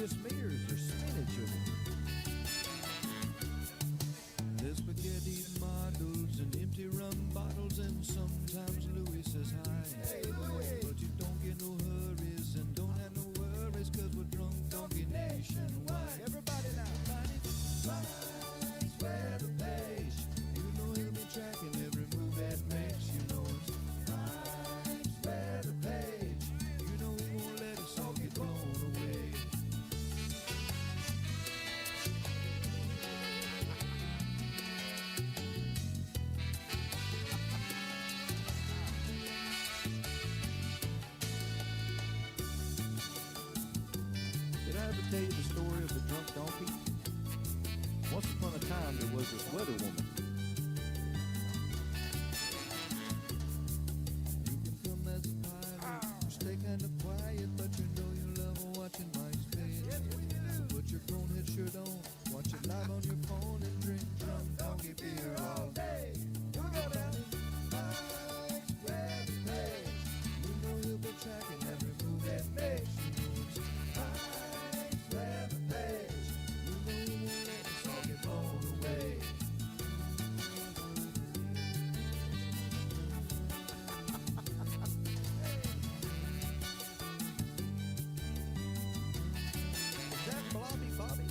just me or is there spinach in it? There's spaghetti models and empty rum bottles, and sometimes Louis says hi. Hey, Louis. But you don't get no hurries and don't have no worries, cause we're drunk donkey nationwide. Everybody now. Mike's weather page. You know he'll be tracking every move that makes. You know it's Mike's weather page. You know he won't let us all get blown away. Did I ever tell you the story of the drunk donkey? Once upon a time, there was this weather woman. You can come as a pilot, you stay kind of quiet, but you know you love watching Mike's page. So put your cone head shirt on, watch it live on your phone, and drink drunk donkey beer all day. You go down Mike's weather page. You know he'll be tracking every move that makes. You know it's Mike's weather page. You know he won't let us all get blown away. Is that Blobby Bobby?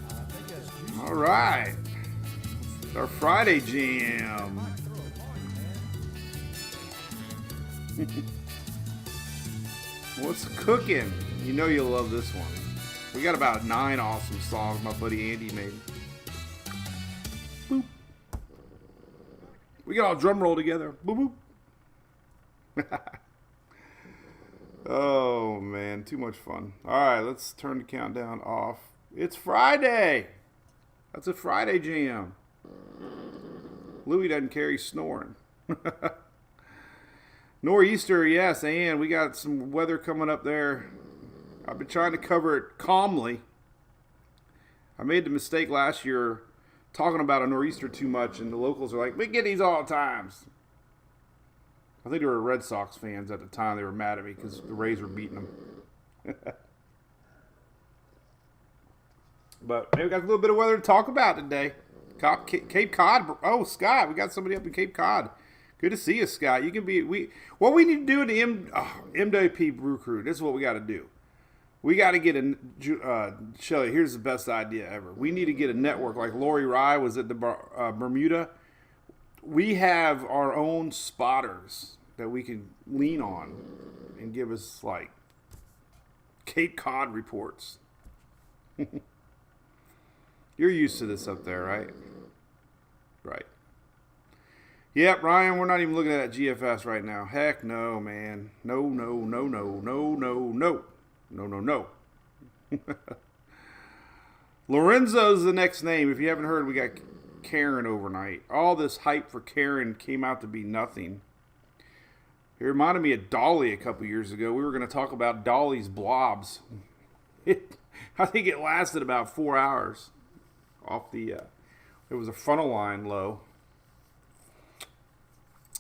I think that's juicy. All right. It's our Friday jam. Might throw a party, man. What's cooking? You know you'll love this one. We got about 9 awesome songs my buddy Andy made. Boop. We got all drum roll together. Boop boop. Oh man, too much fun. Alright, let's turn the countdown off. It's Friday! That's a Friday jam. Louis doesn't care, he's snoring. Nor'easter, yes, and we got some weather coming up there. I've been trying to cover it calmly. I made the mistake last year talking about a nor'easter too much, and the locals are like, we get these all the times. I think they were Red Sox fans at the time. They were mad at me because the Rays were beating them. But maybe we got a little bit of weather to talk about today. Cape Cod. Oh, Scott, we got somebody up in Cape Cod. Good to see you, Scott. You can be what we need to do in the MWP Brew Crew. This is what we got to do. We got to get a Shelly. Here's the best idea ever. We need to get a network like Lori Rye was at the Bermuda. We have our own spotters that we can lean on and give us like Cape Cod reports. You're used to this up there, right? Right. Yep, Ryan, we're not even looking at that GFS right now. Heck no, man. No. Lorenzo's the next name. If you haven't heard, we got Karen overnight. All this hype for Karen came out to be nothing. It reminded me of Dolly a couple years ago. We were going to talk about Dolly's blobs. I think it lasted about 4 hours off the, it was a frontal line low.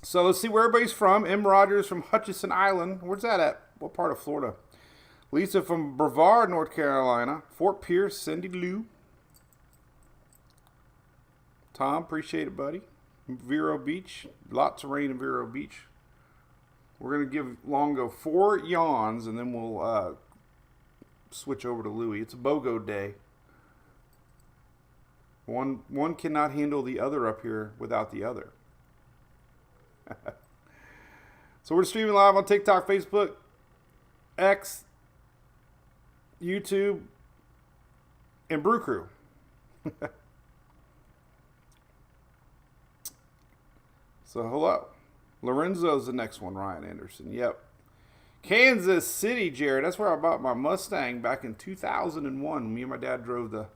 So let's see where everybody's from. M. Rogers from Hutchinson Island. Where's that at? What part of Florida? Lisa from Brevard, North Carolina. Fort Pierce, Cindy Lou. Tom, appreciate it, buddy. Vero Beach. Lots of rain in Vero Beach. We're going to give Longo 4 yawns, and then we'll switch over to Louis. It's a BOGO day. One cannot handle the other up here without the other. So we're streaming live on TikTok, Facebook, X, YouTube, and Brew Crew. So hello. Lorenzo's the next one, Ryan Anderson. Yep. Kansas City, Jared. That's where I bought my Mustang back in 2001. Me and my dad drove the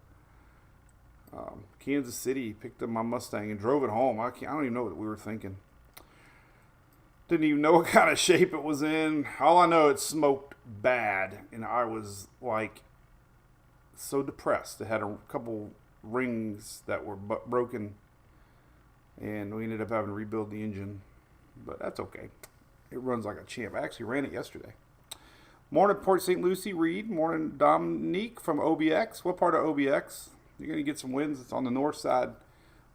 Kansas City, picked up my Mustang and drove it home. I don't even know what we were thinking. Didn't even know what kind of shape it was in. All I know, it smoked bad, and I was like so depressed. It had a couple rings that were broken, and we ended up having to rebuild the engine, but that's okay. it runs like a champ. I actually ran it yesterday. Morning, Port St. Lucie, Reed. Morning, Dominique from OBX. What part of OBX? You're going to get some winds. It's on the north side.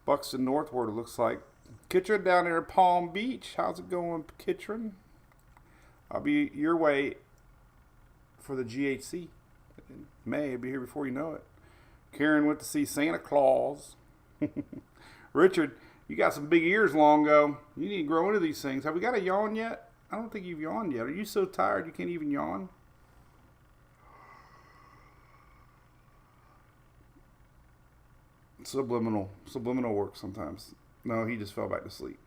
Buxton northward, it looks like. Kitchen down there at Palm Beach. How's it going, Kitchen? I'll be your way for the GHC in May. I'll be here before you know it. Karen went to see Santa Claus. Richard, you got some big ears, Longo. You need to grow into these things. Have we got a yawn yet? I don't think you've yawned yet. Are you so tired you can't even yawn? Subliminal works sometimes. No, he just fell back to sleep.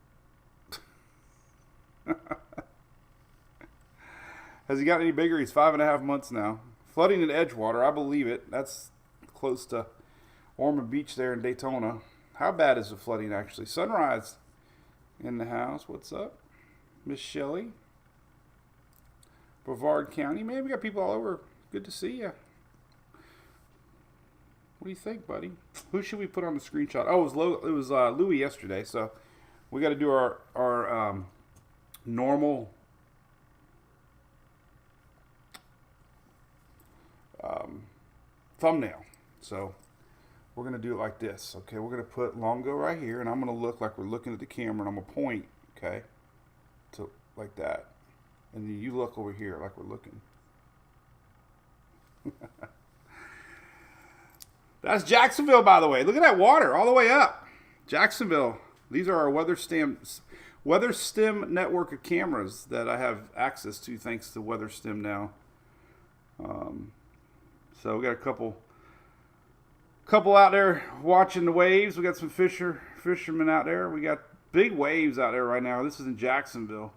Has he got any bigger? He's 5.5 months now. Flooding in Edgewater, I believe it. That's close to Ormond Beach there in Daytona. How bad is the flooding actually? Sunrise in the house. What's up? Miss Shelley. Brevard County. Man, we got people all over. Good to see you. What do you think, buddy? Who should we put on the screenshot? Oh, it was Louis yesterday, so we got to do our normal thumbnail. So we're going to do it like this. Okay, we're going to put Longo right here, and I'm going to look like we're looking at the camera, and I'm going to point, okay, to like that. And then you look over here like we're looking. That's Jacksonville, by the way. Look at that water all the way up. Jacksonville. These are our WeatherStim network of cameras that I have access to thanks to WeatherStim now. So we got a couple out there watching the waves. We got some fishermen out there. We got big waves out there right now. This is in Jacksonville.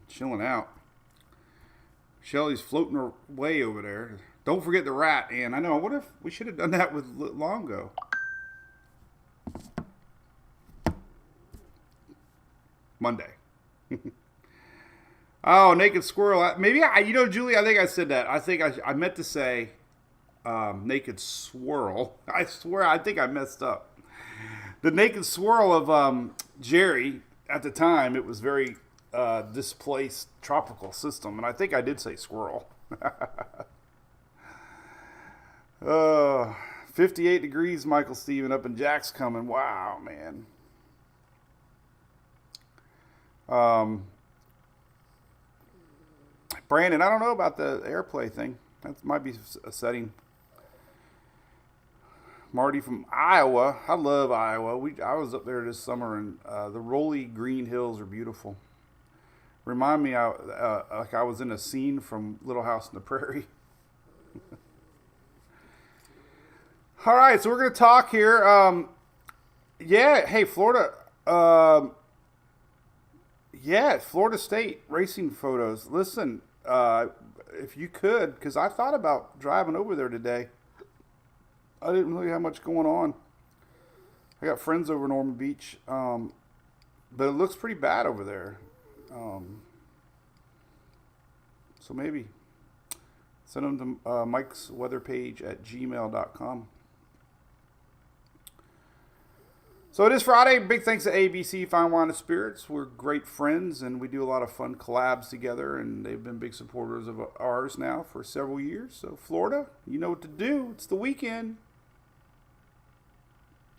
Chilling out. Shelly's floating away over there. Don't forget the rat, Ann. I know. What if we should have done that with Longo? Monday. Oh, naked squirrel. Maybe Julie, I think I said that. I think I meant to say naked swirl. I swear, I think I messed up. The naked swirl of Jerry, at the time, it was very displaced tropical system, and I think I did say squirrel. 58 degrees, Michael Steven, up in Jack's coming. Wow, man. Brandon, I don't know about the AirPlay thing. That might be a setting. Marty from Iowa. I love Iowa. I was up there this summer, and the rolly green hills are beautiful. Remind me, like I was in a scene from Little House on the Prairie. All right, so we're going to talk here. Hey, Florida. Florida State racing photos. Listen, if you could, because I thought about driving over there today. I didn't really have much going on. I got friends over in Ormond Beach, but it looks pretty bad over there. So maybe send them to Mike's Weather Page at gmail.com. So it is Friday. Big thanks to ABC Fine Wine and Spirits. We're great friends, and we do a lot of fun collabs together, and they've been big supporters of ours now for several years. So Florida, you know what to do. It's the weekend.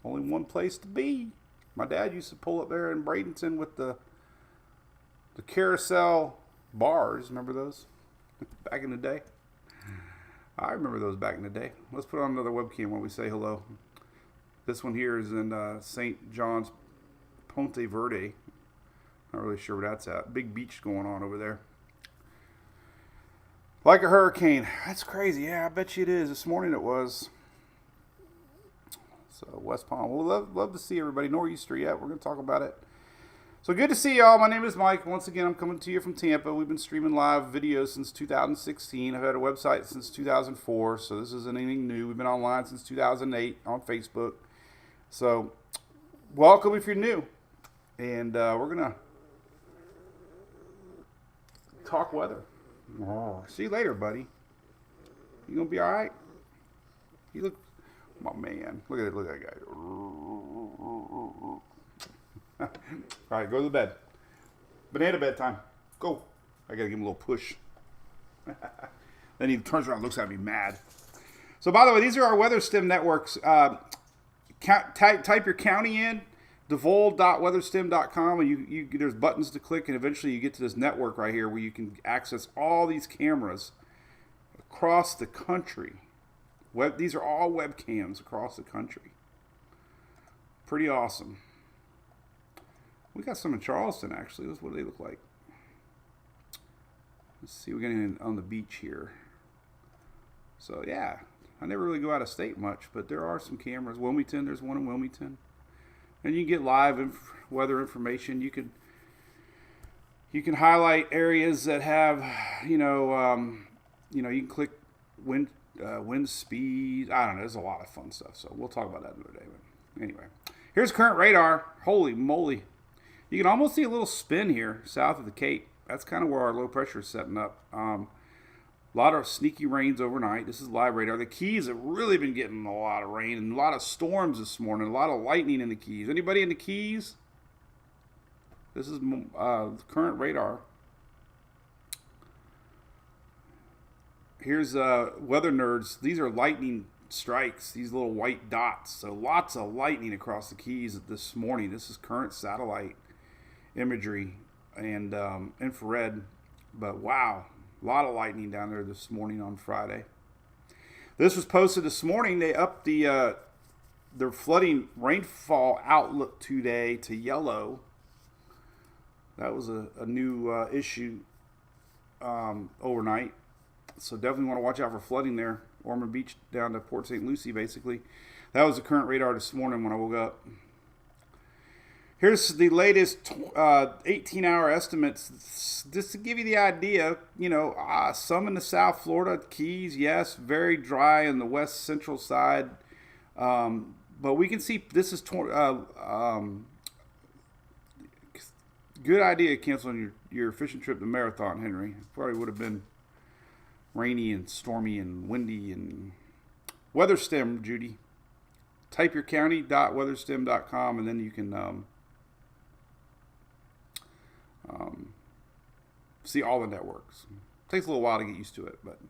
Only one place to be. My dad used to pull up there in Bradenton with the carousel bars. Remember those? Back in the day? I remember those back in the day. Let's put on another webcam while we say hello. This one here is in St. John's, Ponte Verde. Not really sure where that's at. Big beach going on over there. Like a hurricane. That's crazy. Yeah, I bet you it is. This morning it was. So West Palm. We'll love to see everybody. Nor'easter yet. We're going to talk about it. So good to see y'all. My name is Mike. Once again, I'm coming to you from Tampa. We've been streaming live videos since 2016. I've had a website since 2004, so this isn't anything new. We've been online since 2008 on Facebook. So welcome if you're new. And we're going to talk weather. Oh, see you later, buddy. You going to be all right? You look, my man. Look at that guy. All right, go to bed. Banana bedtime. Go. I gotta give him a little push. Then he turns around and looks at me mad. So, by the way, these are our weather stem networks. Type your county in, devol.weatherstem.com, and there's buttons to click, and eventually you get to this network right here where you can access all these cameras across the country. These are all webcams across the country. Pretty awesome. We got some in Charleston, actually. That's what they look like. Let's see, we're getting on the beach here. So, yeah, I never really go out of state much, but there are some cameras. Wilmington, there's one in Wilmington. And you can get live weather information. You can highlight areas that have, you can click wind speed. I don't know, there's a lot of fun stuff. So we'll talk about that another day. But anyway, here's current radar. Holy moly. You can almost see a little spin here south of the Cape. That's kind of where our low pressure is setting up. A lot of sneaky rains overnight. This is live radar. The Keys have really been getting a lot of rain and a lot of storms this morning. A lot of lightning in the Keys. Anybody in the Keys? This is current radar. Here's weather nerds. These are lightning strikes. These little white dots. So lots of lightning across the Keys this morning. This is current satellite imagery and infrared. But wow. A lot of lightning down there this morning on Friday. This was posted this morning. They upped their flooding rainfall outlook today to yellow. That was a new issue overnight. So definitely want to watch out for flooding there. Ormond Beach down to Port St. Lucie, basically. That was the current radar this morning when I woke up. Here's the latest 18-hour estimates, just to give you the idea. Some in the South Florida, Keys, yes, very dry on the west central side. But we can see this is good idea canceling your fishing trip to Marathon, Henry. Probably would have been rainy and stormy and windy. And WeatherStem, Judy. Type your county.weatherstem.com, and then you can see all the networks. Takes a little while to get used to it, but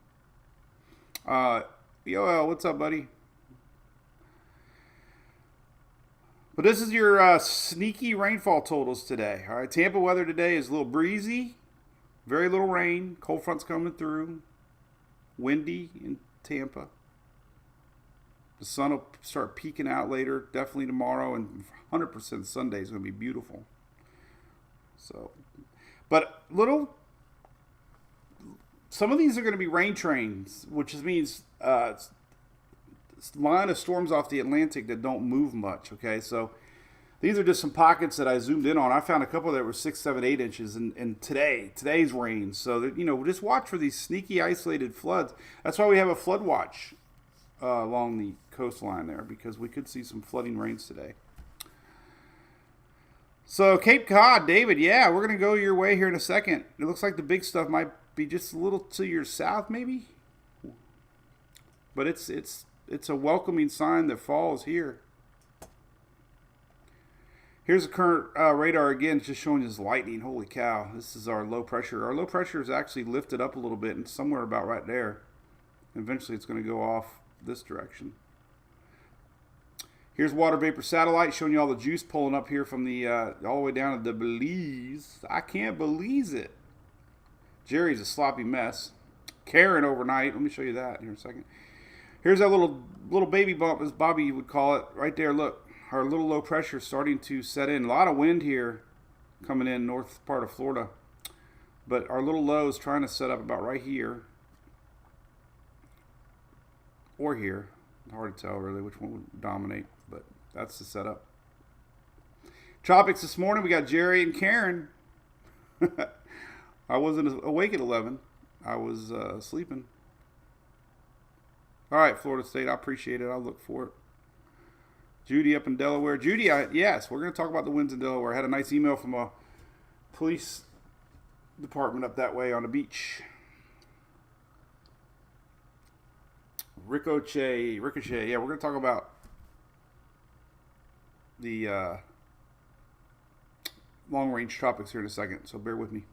Yoel, what's up, buddy? But this is your sneaky rainfall totals today. All right, Tampa weather today is a little breezy, very little rain, cold fronts coming through, windy in Tampa. The sun will start peeking out later, definitely tomorrow, and 100% Sunday is going to be beautiful. So, but some of these are going to be rain trains, which means line of storms off the Atlantic that don't move much. Okay, so these are just some pockets that I zoomed in on. I found a couple that were 6, 7, 8 inches in today's rain. So that, just watch for these sneaky isolated floods. That's why we have a flood watch along the coastline there, because we could see some flooding rains today. So Cape Cod, David, yeah, we're going to go your way here in a second. It looks like the big stuff might be just a little to your south, maybe. But it's a welcoming sign that fall is here. Here's the current radar again, just showing us lightning. Holy cow, this is our low pressure. Our low pressure is actually lifted up a little bit and somewhere about right there. Eventually it's going to go off this direction. Here's water vapor satellite showing you all the juice pulling up here from the all the way down to the Belize. I can't believe it. Jerry's a sloppy mess. Karen overnight. Let me show you that here in a second. Here's that little baby bump, as Bobby would call it, right there. Look, our little low pressure starting to set in. A lot of wind here coming in north part of Florida. But our little low is trying to set up about right here. Or here. Hard to tell really which one would dominate, but that's the setup. Tropics this morning, we got Jerry and Karen. I wasn't awake at 11. I was sleeping. All right, Florida State, I appreciate it. I'll look for it. Judy up in Delaware. Judy, yes, we're going to talk about the winds in Delaware. I had a nice email from a police department up that way on the beach. Ricochet. Yeah, we're going to talk about the long range tropics here in a second, so bear with me.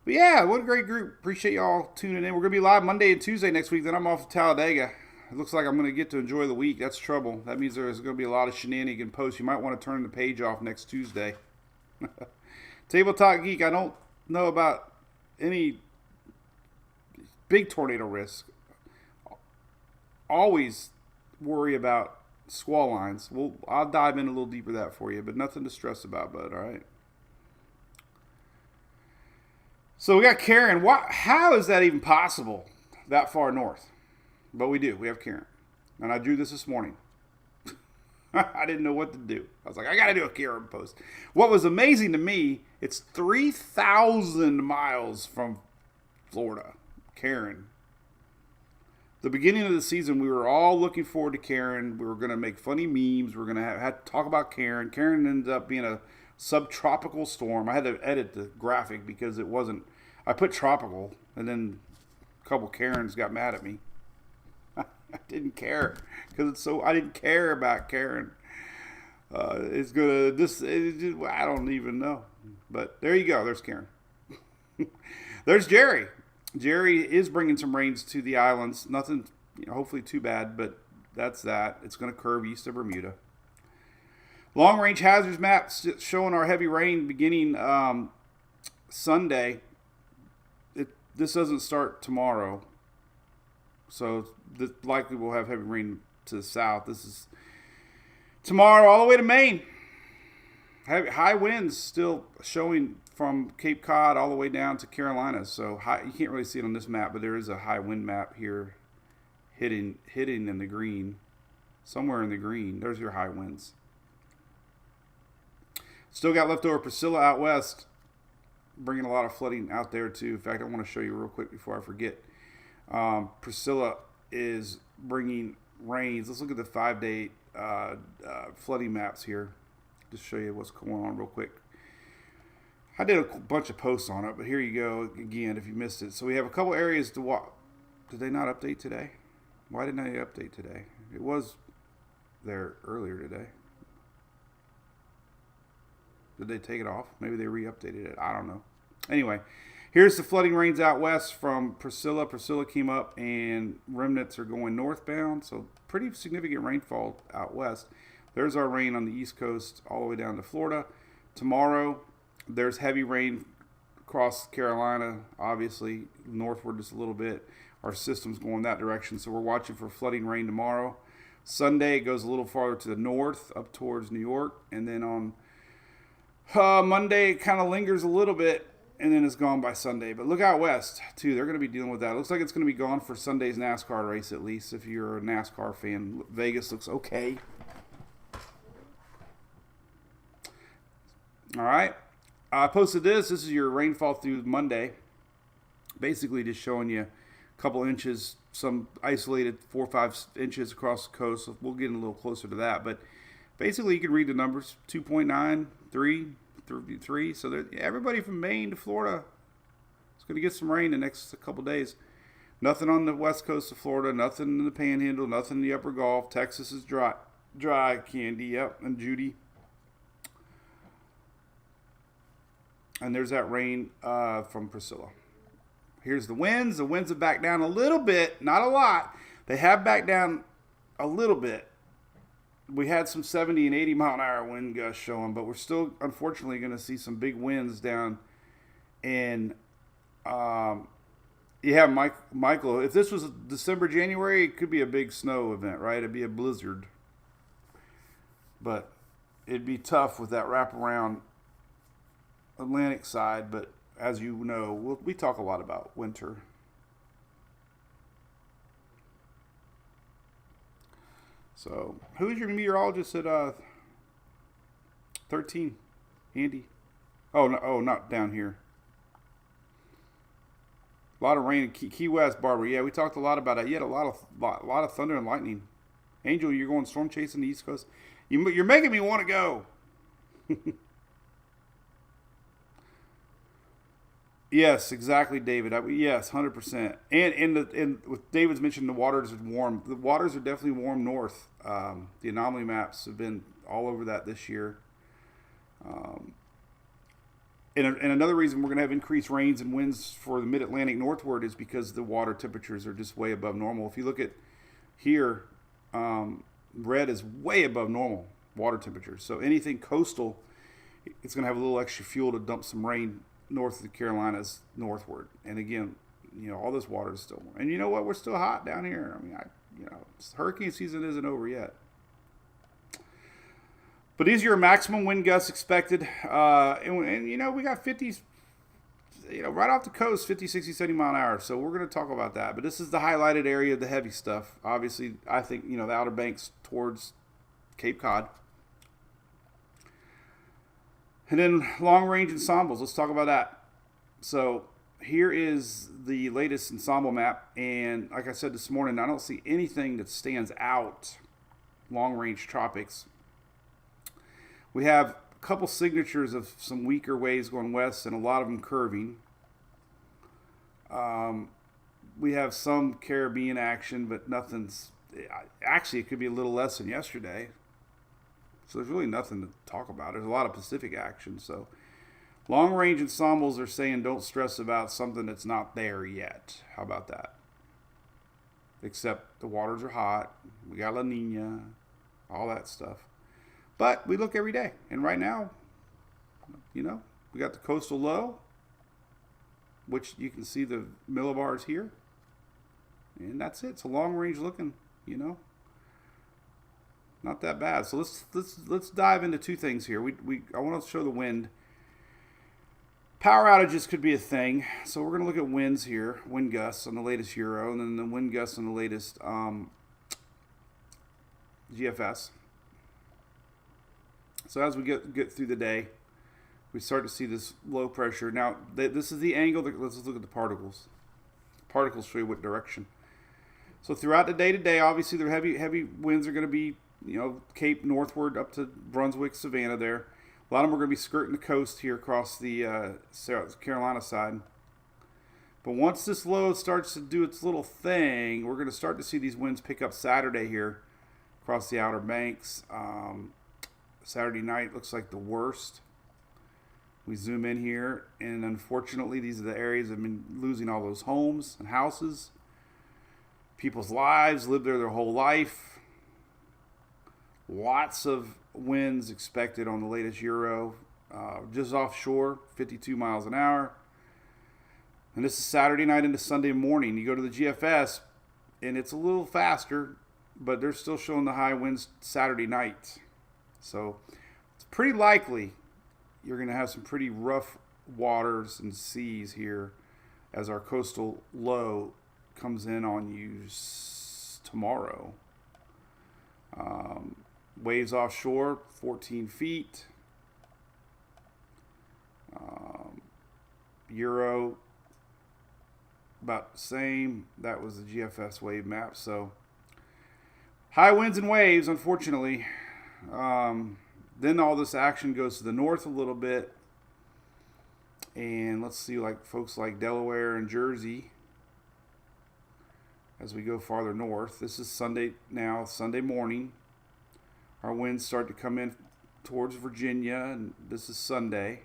But yeah, what a great group. Appreciate y'all tuning in. We're going to be live Monday and Tuesday next week. Then I'm off to Talladega. It looks like I'm going to get to enjoy the week. That's trouble. That means there's going to be a lot of shenanigan posts. You might want to turn the page off next Tuesday. Tabletop Geek, I don't know about any big tornado risk. Always worry about squall lines. I'll dive in a little deeper that for you, but nothing to stress about, bud, all right? So we got Karen. How is that even possible that far north? But we do. We have Karen. And I drew this morning. I didn't know what to do. I was like, I got to do a Karen post. What was amazing to me, it's 3,000 miles from Florida. Karen. The beginning of the season, we were all looking forward to Karen. We were going to make funny memes. We were going to have to talk about Karen. Karen ended up being a subtropical storm. I had to edit the graphic because it wasn't. I put tropical, and then a couple Karens got mad at me. I didn't care because it's so. I didn't care about Karen. It's gonna. I don't even know. But there you go. There's Karen. There's Jerry. Jerry is bringing some rains to the islands. Nothing, hopefully too bad, but that's that. It's going to curve east of Bermuda. Long range hazards map showing our heavy rain beginning Sunday. This doesn't start tomorrow, so likely we'll have heavy rain to the south. This is tomorrow all the way to Maine. High winds still showing from Cape Cod all the way down to Carolina. So you can't really see it on this map, but there is a high wind map here hidden in the green. Somewhere in the green, there's your high winds. Still got leftover Priscilla out west, bringing a lot of flooding out there too. In fact, I want to show you real quick before I forget. Priscilla is bringing rains. Let's look at the 5-day flooding maps here. Just show you what's going on real quick. I did a bunch of posts on it, but here you go again if you missed it. So we have a couple areas to walk. Did they not update today? Why didn't they update today? It was there earlier today. Did they take it off? Maybe they re-updated it. I don't know. Anyway, here's the flooding rains out west from Priscilla. Priscilla came up and remnants are going northbound. So pretty significant rainfall out west. There's our rain on the east coast all the way down to Florida. Tomorrow, there's heavy rain across Carolina, obviously, northward just a little bit. Our system's going that direction, so we're watching for flooding rain tomorrow. Sunday, it goes a little farther to the north, up towards New York. And then on Monday, it kind of lingers a little bit, and then it's gone by Sunday. But look out west, too. They're going to be dealing with that. It looks like it's going to be gone for Sunday's NASCAR race, at least, if you're a NASCAR fan. Vegas looks okay. All right. I posted this. This is your rainfall through Monday. Basically just showing you a couple inches, some isolated 4 or 5 inches across the coast. So we'll get a little closer to that. But basically you can read the numbers, 2.9, 3, 3. So everybody from Maine to Florida is going to get some rain the next couple days. Nothing on the west coast of Florida, nothing in the Panhandle, nothing in the upper Gulf. Texas is dry, Candy, yep, and Judy. And there's that rain from Priscilla. Here's the winds. The winds have backed down a little bit, not a lot. They have backed down a little bit. We had some 70 and 80 mile an hour wind gusts showing, but we're still, unfortunately, going to see some big winds down in, Michael. If this was December, January, it could be a big snow event, right? It'd be a blizzard. But it'd be tough with that wraparound Atlantic side, but as you know, we talk a lot about winter. So, who's your meteorologist at 13? Andy? Oh, no, not down here. A lot of rain in Key West, Barbara. Yeah, we talked a lot about it. You had a lot of thunder and lightning. Angel, you're going storm chasing the East Coast. You're making me want to go. Yes, exactly, David. Yes, 100%. And with David's mentioned, the waters are warm. The waters are definitely warm north. The anomaly maps have been all over that this year. And another reason we're going to have increased rains and winds for the mid-Atlantic northward is because the water temperatures are just way above normal. If you look at here, red is way above normal water temperatures. So anything coastal, it's going to have a little extra fuel to dump some rain north of the Carolinas northward. And again, all this water is still warm. And you know what? We're still hot down here. I mean, hurricane season isn't over yet. But these are your maximum wind gusts expected. And we got 50s, right off the coast, 50, 60, 70 mile an hour. So we're going to talk about that. But this is the highlighted area of the heavy stuff. Obviously, I think, the Outer Banks towards Cape Cod. And then long range ensembles. Let's talk about that. So here is the latest ensemble map. And like I said this morning, I don't see anything that stands out long range tropics. We have a couple signatures of some weaker waves going west and a lot of them curving. We have some Caribbean action, but nothing's... Actually, it could be a little less than yesterday. So there's really nothing to talk about. There's a lot of Pacific action. So long-range ensembles are saying don't stress about something that's not there yet. How about that? Except the waters are hot. We got La Nina, all that stuff. But we look every day. And right now, we got the coastal low, which you can see the millibars here. And that's it. It's a long range looking, not that bad. So let's dive into two things here. I want to show the wind. Power outages could be a thing. So we're going to look at winds here, wind gusts on the latest Euro, and then the wind gusts on the latest GFS. So as we get through the day, we start to see this low pressure. Now, this is the angle. Let's look at the particles. Particles show you what direction. So throughout the day today, obviously, the heavy winds are going to be, Cape northward up to Brunswick, Savannah there. A lot of them are going to be skirting the coast here across the South Carolina side. But once this low starts to do its little thing, we're going to start to see these winds pick up Saturday here across the Outer Banks. Saturday night looks like the worst. We zoom in here, and unfortunately, these are the areas that have been losing all those homes and houses. People's lives, lived there their whole life. Lots of winds expected on the latest Euro. Just offshore, 52 miles an hour. And this is Saturday night into Sunday morning. You go to the GFS, and it's a little faster, but they're still showing the high winds Saturday night. So it's pretty likely you're going to have some pretty rough waters and seas here as our coastal low comes in on you tomorrow. Waves offshore, 14 feet. Euro, about the same. That was the GFS wave map. So high winds and waves, unfortunately. Then all this action goes to the north a little bit. And let's see, like folks like Delaware and Jersey, as we go farther north. This is Sunday morning. Our winds start to come in towards Virginia, and this is Sunday.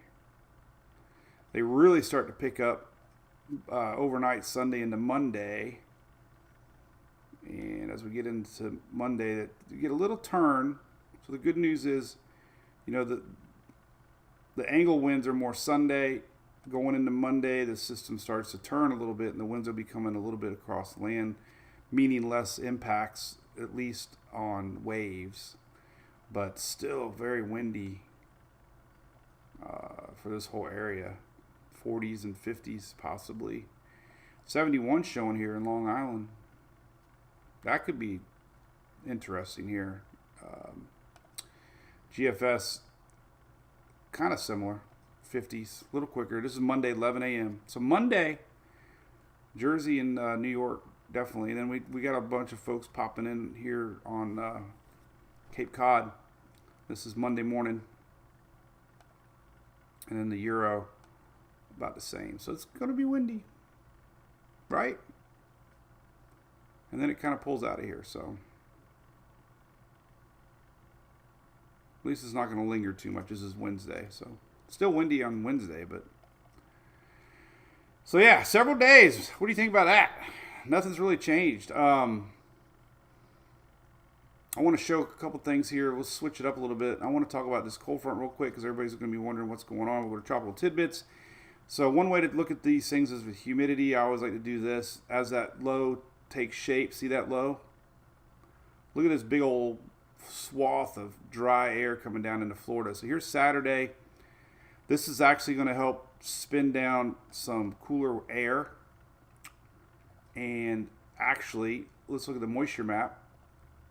They really start to pick up overnight Sunday into Monday. And as we get into Monday, you get a little turn. So the good news is, the angle winds are more Sunday. Going into Monday, the system starts to turn a little bit, and the winds will be coming a little bit across land, meaning less impacts, at least on waves, but still very windy for this whole area. 40s and 50s possibly. 71 showing here in Long Island. That could be interesting here. GFS, kind of similar, 50s, a little quicker. This is Monday, 11 a.m. So Monday, Jersey and New York, definitely. And then we got a bunch of folks popping in here on Cape Cod. This is Monday morning. And then the Euro, about the same. So it's going to be windy, right? And then it kind of pulls out of here, so... At least it's not going to linger too much. This is Wednesday, so still windy on Wednesday, but so yeah, several days. What do you think about that? Nothing's really changed. I want to show a couple things here. We'll switch it up a little bit. I want to talk about this cold front real quick because everybody's going to be wondering what's going on. We'll go to tropical tidbits. So one way to look at these things is with humidity. I always like to do this as that low takes shape. See that low? Look at this big old swath of dry air coming down into Florida. So here's Saturday. This is actually going to help spin down some cooler air. And actually, let's look at the moisture map.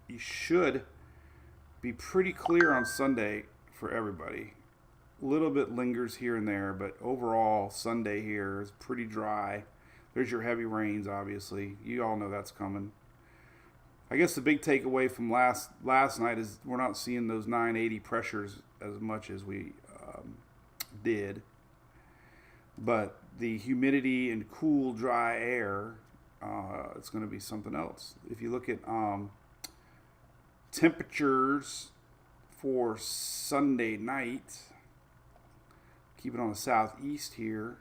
You should be pretty clear on Sunday for everybody. A little bit lingers here and there, but overall, Sunday here is pretty dry. There's your heavy rains, obviously. You all know that's coming. I guess the big takeaway from last night is we're not seeing those 980 pressures as much as we did. But the humidity and cool, dry air, it's going to be something else. If you look at temperatures for Sunday night, keep it on the southeast here.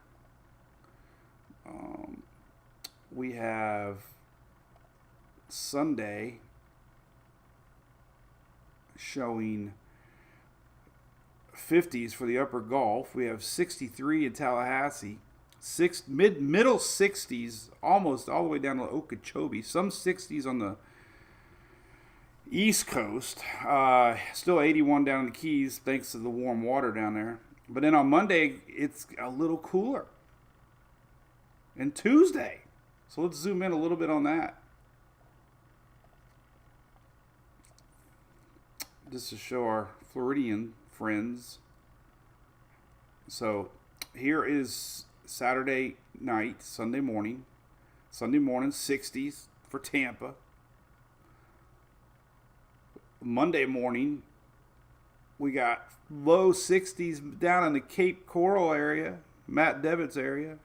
We have Sunday showing 50s for the upper Gulf. We have 63 in Tallahassee, middle 60s, almost all the way down to Okeechobee. Some 60s on the East Coast. Still 81 down in the Keys, thanks to the warm water down there. But then on Monday, it's a little cooler. And Tuesday. So let's zoom in a little bit on that. Just to show our Floridian friends. So here is Saturday night, Sunday morning. Sunday morning, 60s for Tampa. Monday morning, we got low 60s down in the Cape Coral area, Matt Devitt's area.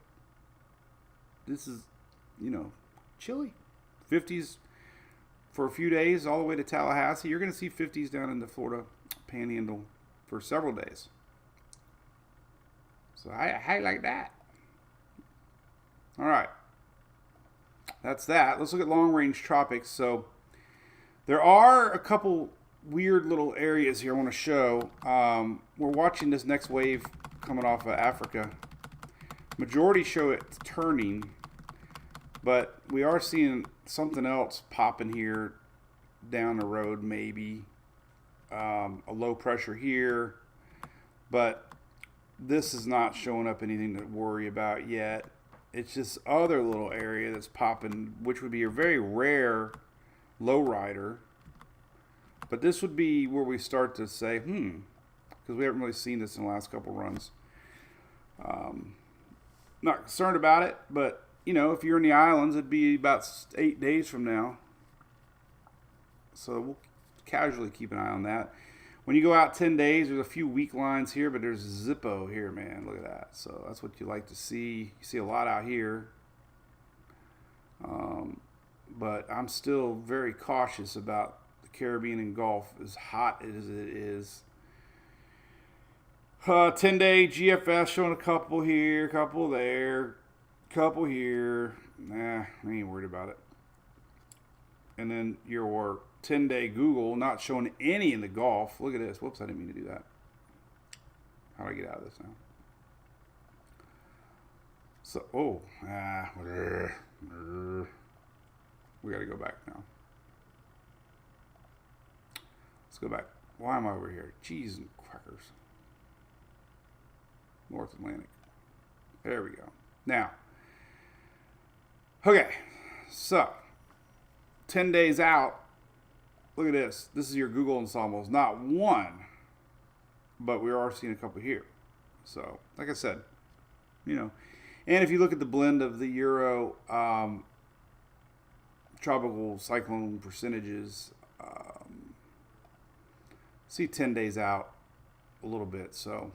This is, chilly. 50s for a few days all the way to Tallahassee. You're going to see 50s down in the Florida Panhandle for several days. So I like that. All right. That's that. Let's look at long-range tropics. So there are a couple weird little areas here I want to show. We're watching this next wave coming off of Africa. Majority show it turning, but we are seeing something else popping here down the road, maybe. A low pressure here, but this is not showing up anything to worry about yet. It's just other little area that's popping, which would be a very rare low rider. But this would be where we start to say, because we haven't really seen this in the last couple runs. Not concerned about it, but, if you're in the islands, it'd be about 8 days from now. So we'll casually keep an eye on that. When you go out 10 days, there's a few weak lines here, but there's Zippo here, man. Look at that. So that's what you like to see. You see a lot out here. But I'm still very cautious about the Caribbean and Gulf, as hot as it is. 10-day GFS showing a couple here, couple there, couple here. Nah, I ain't worried about it. And then your 10-day Google not showing any in the Gulf. Look at this. Whoops, I didn't mean to do that. How do I get out of this now? So, we got to go back now. Let's go back. Why am I over here? Cheese and crackers. North Atlantic. There we go. Now, okay, so 10 days out. Look at this. This is your Google ensembles. Not one, but we are seeing a couple here. So, like I said, and if you look at the blend of the Euro tropical cyclone percentages, see 10 days out a little bit. So,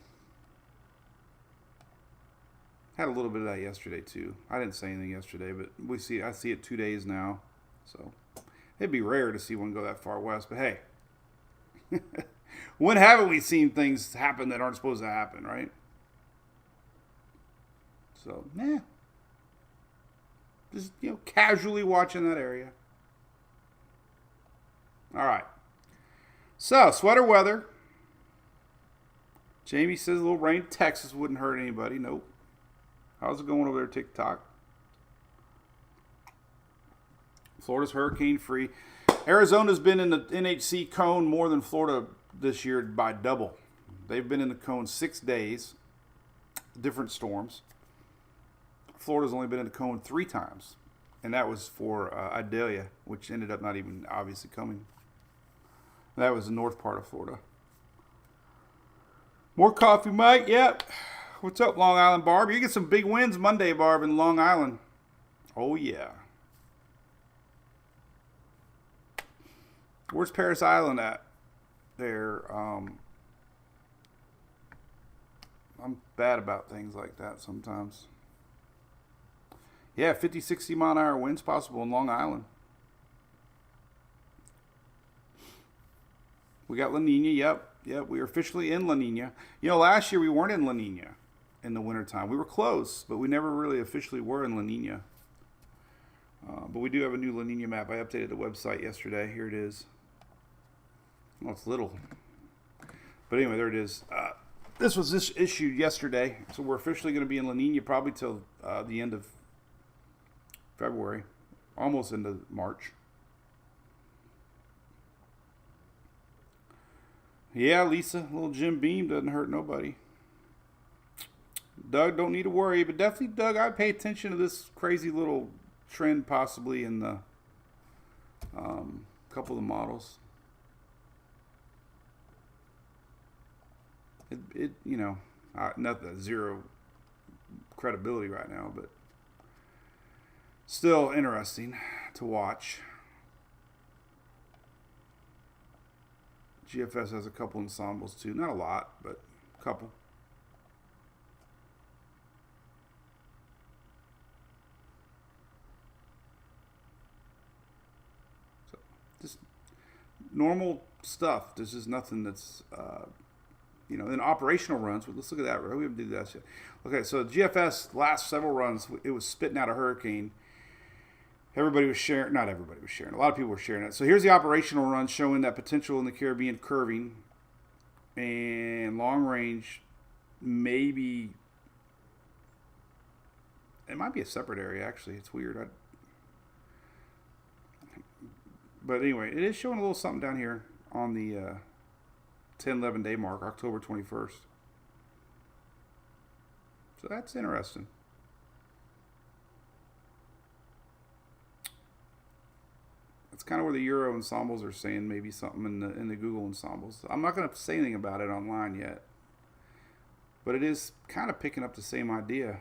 had a little bit of that yesterday too. I didn't say anything yesterday, but I see it 2 days now. So it'd be rare to see one go that far west, but hey, When haven't we seen things happen that aren't supposed to happen, right? So, just, casually watching that area. All right. So, sweater weather. Jamie says a little rain in Texas wouldn't hurt anybody. Nope. How's it going over there, TikTok? Florida's hurricane free. Arizona's been in the NHC cone more than Florida this year by double. They've been in the cone 6 days, different storms. Florida's only been in the cone 3 times, and that was for Idalia, which ended up not even obviously coming. That was the north part of Florida. More coffee, Mike. Yep. What's up, Long Island Barb? You get some big wins Monday, Barb, in Long Island. Oh, yeah. Where's Paris Island at? There. I'm bad about things like that sometimes. Yeah, 50, 60 mile an hour winds possible in Long Island. We got La Nina. Yep, we are officially in La Nina. Last year we weren't in La Nina in the wintertime. We were close, but we never really officially were in La Nina. But we do have a new La Nina map. I updated the website yesterday. Here it is. Well, it's little. But anyway, there it is. This was issued yesterday, so we're officially going to be in La Nina probably till the end of February, almost into March. Yeah, Lisa, little Jim Beam doesn't hurt nobody. Doug, don't need to worry, but definitely, Doug, I'd pay attention to this crazy little trend possibly in the couple of the models. Not that zero credibility right now, but still interesting to watch. GFS has a couple ensembles too. Not a lot, but a couple. So, just normal stuff. There's just nothing that's, in operational runs. Let's look at that. We haven't do that yet. Okay, so GFS last several runs, it was spitting out a hurricane. Everybody was sharing. Not everybody was sharing. A lot of people were sharing it. So here's the operational run showing that potential in the Caribbean curving and long range. Maybe it might be a separate area. Actually, it's weird. But anyway, it is showing a little something down here on the 10-11 day mark, October 21st. So that's interesting. It's kind of where the Euro ensembles are saying maybe something in the Google ensembles. I'm not going to say anything about it online yet, but it is kind of picking up the same idea.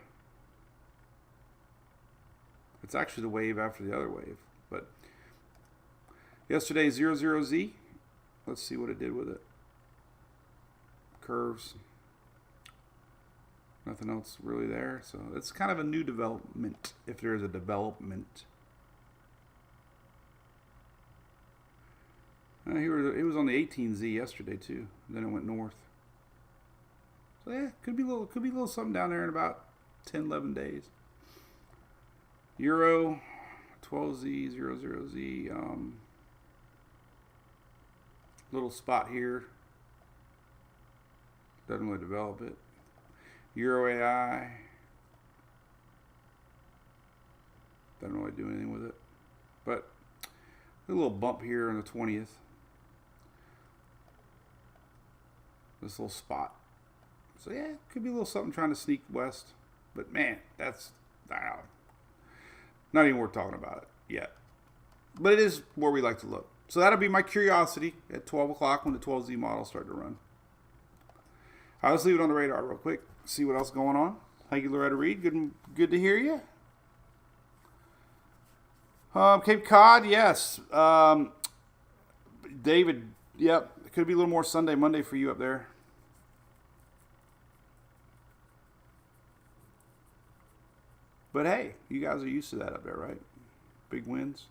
It's actually the wave after the other wave. But yesterday 00Z, let's see what it did with it. Curves. Nothing else really there. So it's kind of a new development, if there is a development. It was on the 18Z yesterday too. Then it went north. So yeah, could be a little something down there in about 10, 11 days. Euro, 12Z, 00Z, little spot here. Doesn't really develop it. Euro AI. Doesn't really do anything with it. But a little bump here on the 20th. This little spot. So yeah, could be a little something trying to sneak west. But man, that's not even worth talking about it yet. But it is where we like to look. So that'll be my curiosity at 12 o'clock when the 12Z models start to run. I'll just leave it on the radar real quick. See what else is going on. Thank you, Loretta Reed. Good to hear you. Cape Cod, yes. David, yep. It could be a little more Sunday, Monday for you up there. But hey, you guys are used to that up there, right? Big wins.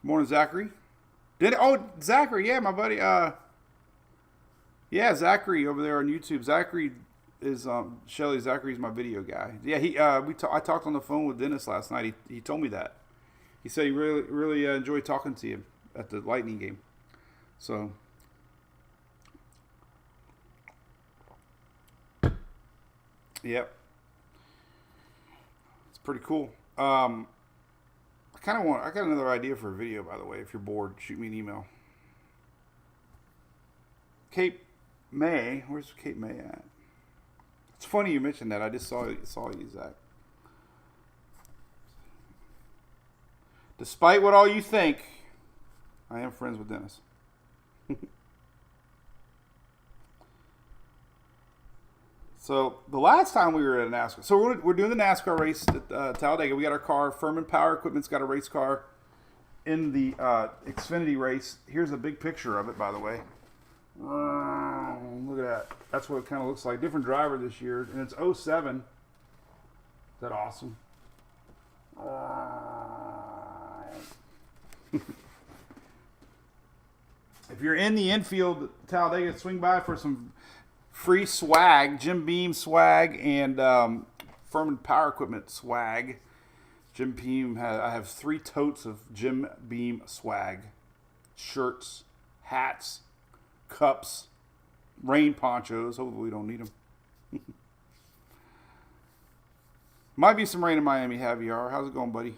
Morning, Zachary. Zachary, yeah, my buddy. Yeah, Zachary over there on YouTube. Zachary is Shelly. Zachary's my video guy. Yeah, I talked on the phone with Dennis last night. He told me that. He said he really enjoyed talking to you at the Lightning game. So, yep, it's pretty cool. I got another idea for a video, by the way. If you're bored, shoot me an email. Cape May, where's Cape May at? It's funny you mentioned that. I just saw you, Zach. Despite what all you think, I am friends with Dennis. So the last time we were at a NASCAR, so we're doing the NASCAR race at Talladega. We got our car. Furman Power Equipment's got a race car in the Xfinity race. Here's a big picture of it, by the way. Look at that. That's what it kind of looks like. Different driver this year, and it's 07. Is that awesome? If you're in the infield, Talladega, swing by for some free swag, Jim Beam swag, and Furman Power Equipment swag. Jim Beam, I have 3 totes of Jim Beam swag. Shirts, hats, cups, rain ponchos. Hopefully we don't need them. Might be some rain in Miami, Javier. How's it going, buddy?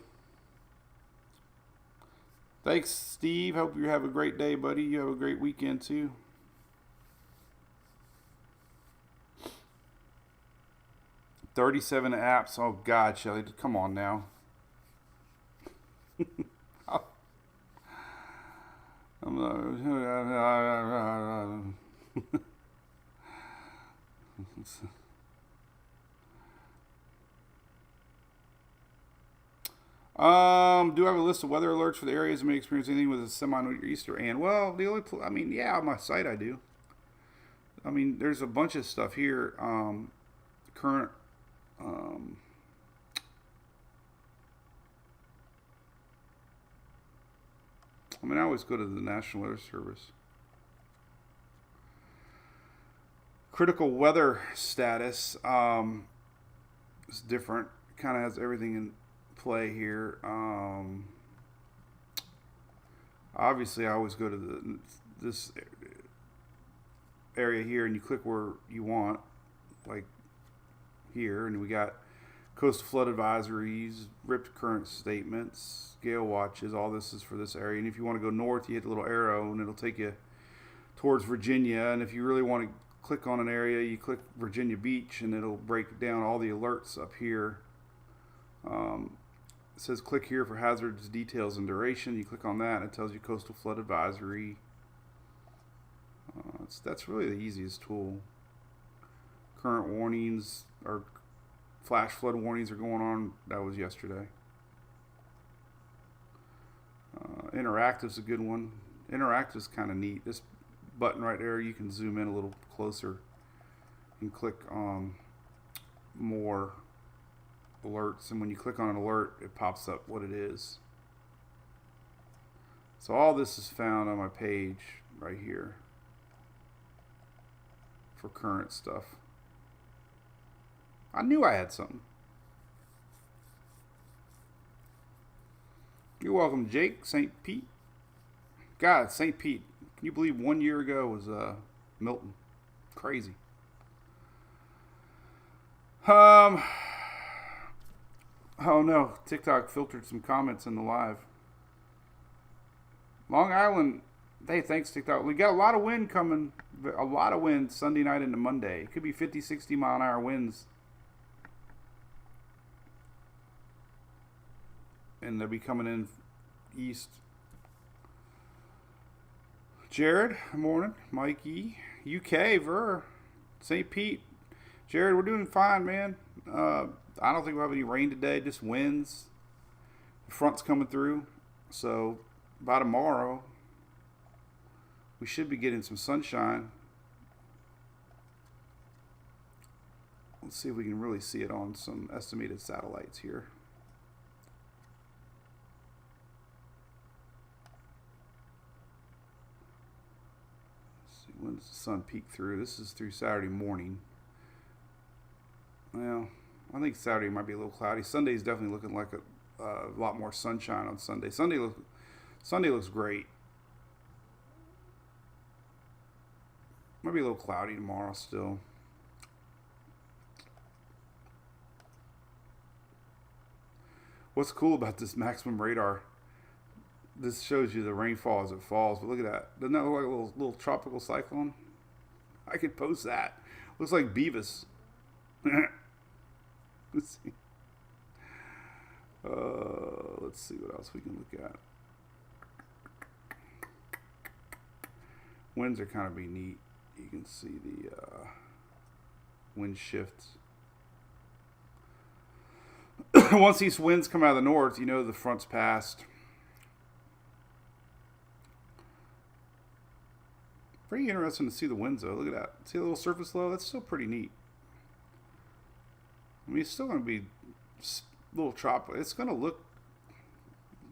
Thanks, Steve. Hope you have a great day, buddy. You have a great weekend, too. $37 apps. Oh, God, Shelly. Come on now. Do I have a list of weather alerts for the areas that may experience anything with a semi-nor'easter? And well, the only, on my site I do. I mean, there's a bunch of stuff here. Current. I always go to the National Weather Service. Critical weather status is different. Kind of has everything in play here. Obviously, I always go to this area here, and you click where you want, like here, and we got coastal flood advisories, ripped current statements, gale watches. All this is for this area. And if you want to go north, you hit the little arrow, and it'll take you towards Virginia. And if you really want to click on an area, you click Virginia Beach, and it'll break down all the alerts up here. It says click here for hazards, details, and duration. You click on that, and it tells you coastal flood advisory. That's really the easiest tool. Current warnings or flash flood warnings are going on. That was yesterday. Interactive's a good one. Interactive's kind of neat. This button right there, you can zoom in a little closer and click on more alerts, and when you click on an alert, it pops up what it is. So all this is found on my page right here for current stuff. I knew I had something. You're welcome, Jake. St. Pete. God, St. Pete. Can you believe 1 year ago was Milton? Crazy. Oh no, TikTok filtered some comments in the live. Long Island, hey, thanks TikTok. We got a lot of wind coming, a lot of wind Sunday night into Monday. It could be 50, 60 mile an hour winds. And they'll be coming in east. Jared, good morning. Mikey, UK, Ver, St. Pete. Jared, we're doing fine, man. I don't think we'll have any rain today, just winds. The front's coming through. So by tomorrow, we should be getting some sunshine. Let's see if we can really see it on some estimated satellites here. when does the sun peek through? This is through Saturday morning. Well, I think Saturday might be a little cloudy. Sunday's definitely looking like a lot more sunshine on Sunday. Sunday looks great. Might be a little cloudy tomorrow still. What's cool about this maximum radar? This shows you the rainfall as it falls. But look at that. Doesn't that look like a little tropical cyclone? I could post that. Looks like Beavis. Let's see. Let's see what else we can look at. Winds are kind of be neat. You can see the wind shifts. Once these winds come out of the north, you know the front's passed. Pretty interesting to see the winds, though. Look at that. See the little surface low? That's still pretty neat. I mean, it's still going to be a little tropical. It's going to look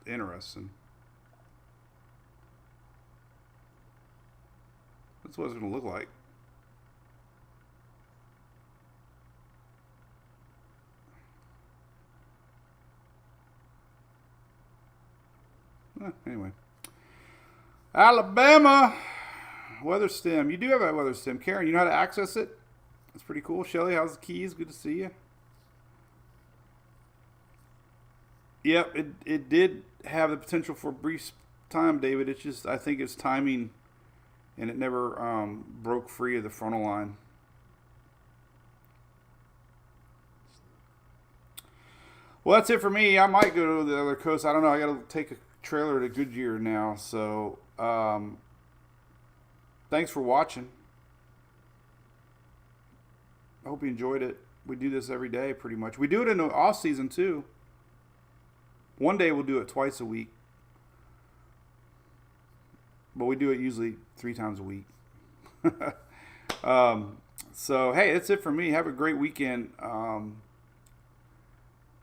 interesting. That's what it's going to look like. Anyway. Alabama weather stem. You do have a weather stem. Karen, you know how to access it? That's pretty cool. Shelly, how's the keys? Good to see you. Yep, it did have the potential for a brief time, David. It's just, I think it's timing, and it never broke free of the frontal line. Well, that's it for me. I might go to the other coast. I don't know. I got to take a trailer to Goodyear now. So, thanks for watching. I hope you enjoyed it. We do this every day, pretty much. We do it in the off season too. One day we'll do it twice a week, but we do it usually 3 times a week. So hey, that's it for me. Have a great weekend. I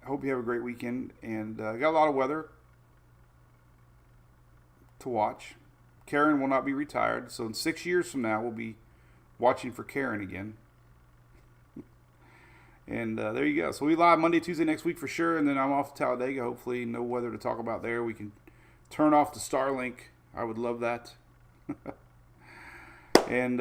hope you have a great weekend, and got a lot of weather to watch. Karen will not be retired, so in 6 years from now we'll be watching for Karen again. And there you go. So we live Monday, Tuesday next week for sure, and then I'm off to Talladega. Hopefully no weather to talk about there. We can turn off the Starlink. I would love that. And